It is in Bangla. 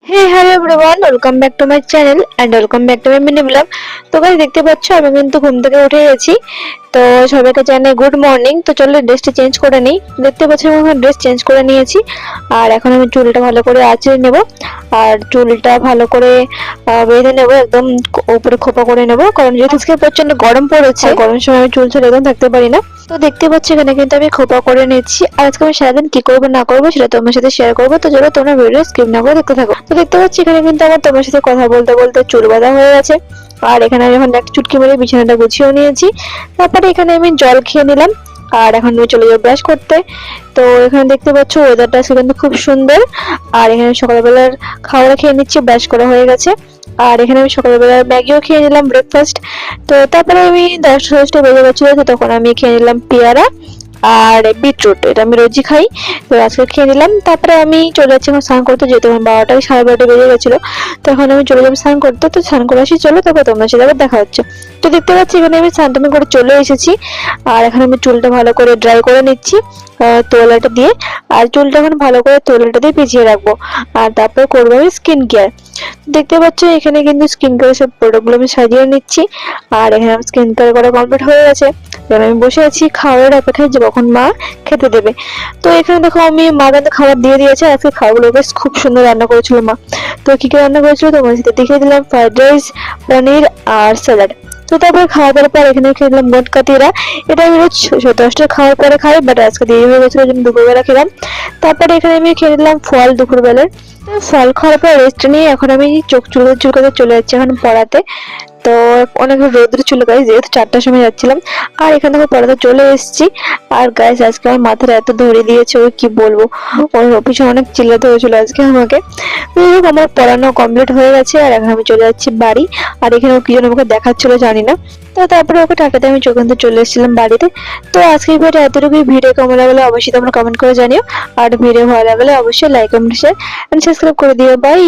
Hey hello everyone, welcome back to my channel and welcome back to my mini blog. তো গাইস দেখতে পাচ্ছ আমি কিন্তু ঘুম থেকে উঠে গেছি। তো সবাইকে জানাই গুড মর্নিং। তো চলো ড্রেসটা চেঞ্জ করে নিই। দেখতে পাচ্ছ আমি এখন ড্রেস চেঞ্জ করে নিয়েছি আর এখন আমি চুলটা ভালো করে আঁচড়ে নেব আর চুলটা ভালো করে বেঁধে নেব, একদম উপরে খোপা করে নেব, কারণ যেহেতু আজকে প্রচন্ড গরম পড়েছে, গরমের সময় আমি চুল ছেড়ে একদম থাকতে পারি না। তো দেখতে পাচ্ছি এখানে কিন্তু আমি খোপা করে নিচ্ছি আর আজকে আমি সারাদিন কি করবো না করবো সেটা তোমার সাথে শেয়ার করবো। তো চলো তোমরা ভিডিও স্কিপ না করে দেখতে থাকো। তো দেখতে পাচ্ছি এখানে কিন্তু আমার তোমার সাথে কথা বলতে বলতে চুল বাঁধা হয়ে গেছে আর এখানে আমি এখন এক চুটকি মেরে বিছানাটা গুছিয়েও নিয়েছি। তারপরে এখানে আমি জল খেয়ে নিলাম আর এখন আমি চলে যাবো ব্রাশ করতে। তো এখানে দেখতে পাচ্ছ ওয়েদারটা আজকে কিন্তু খুব সুন্দর আর এখানে সকালবেলার খাওয়া খেয়ে নিচ্ছি, ব্রাশ করা হয়ে গেছে আর এখানে আমি সকালবেলার ম্যাগিও খেয়ে নিলাম ব্রেকফাস্ট। তো তারপরে আমি 10টা বেজে গেছিল, তো তখন আমি খেয়ে নিলাম পেয়ারা আর বিটরুট, এটা আমি রোজই খাই, তো আজকে খেয়ে নিলাম। তারপরে আমি চলে যাচ্ছি এখন স্নান করতে, যেহেতু আমার 12টা 12:30 বেজে গেছিলো। তো এখন আমি চলে যাবো স্নান করতে। তো স্নান করে আসি চলো, তারপর তোমার সাথে আবার দেখা হচ্ছে। তো দেখতে পাচ্ছি এখানে আমি স্নান টান করে চলে এসেছি আর এখন আমি চুলটা ভালো করে ড্রাই করে নিচ্ছি তোয়ালাটা দিয়ে। আর চুলটা এখন ভালো করে তোয়ালাটা দিয়ে ভিজিয়ে রাখবো আর তারপর করবো আমি স্কিন কেয়ার। দেখতে পাচ্ছ এখানে কিন্তু স্কিন কেয়ার সব প্রোডাক্টগুলো আমি সাজিয়ে নিচ্ছি আর এখানে আমার স্কিন কেয়ার করা কমপ্লিট হয়ে গেছে। এবার আমি বসে আছি খাওয়ার অপেক্ষায় যে কখন মা খেতে দেবে। তো এখানে দেখো আমি মা কিন্তু খাবার দিয়ে দিয়েছে। আজকে খাবারগুলো বেশ খুব সুন্দর রান্না করেছিল মা। তো কি কি রান্না করেছিল তোমার সাথে দেখিয়ে দিলাম, ফ্রাইড রাইস, পনির আর স্যালাড। তো তারপর খাওয়া দাওয়ার পর এখানে খেয়ে দিলাম মোটকাতিরা। এটা আমি রোজ 10টার খাওয়ার পরে খাই, বাট আজকে দেরি হয়ে গেছিল জন্য দুপুরবেলা খেলাম। তারপরে এখানে আমি খেয়ে দিলাম ফল দুপুরবেলার। তো ফল খাওয়ার পর রেস্ট নিয়ে এখন আমি চুলকাতে চলে যাচ্ছি এখন পড়াতে। তো অনেক রোদ্রে চলে গাইস, যেহেতু 4টার সময় যাচ্ছিলাম আর এখান থেকে পড়াতে চলে এসেছি। আর গাইস আজকে আমার মাথাটা এত ধরে দিয়েছে ওই কি বলবো, ওর পিছনে অনেক চিল্লাতে হয়েছিল আজকে আমাকে। আমার পড়ানো কমপ্লিট হয়ে গেছে আর এখন আমি চলে যাচ্ছি বাড়ি। আর এখানে ও কি যেন আমাকে দেখাচ্ছিল জানি না। তো তারপরে ওকে টাকাতে আমি চোখ চলে এসেছিলাম বাড়িতে। তো আজকের ভিডিও এতটুকুই। ভিডিও কেমন লাগলে অবশ্যই তোমরা কমেন্ট করে জানিও আর ভিডিও ভালো লাগলে অবশ্যই like comment share and subscribe করে দিও। বাই।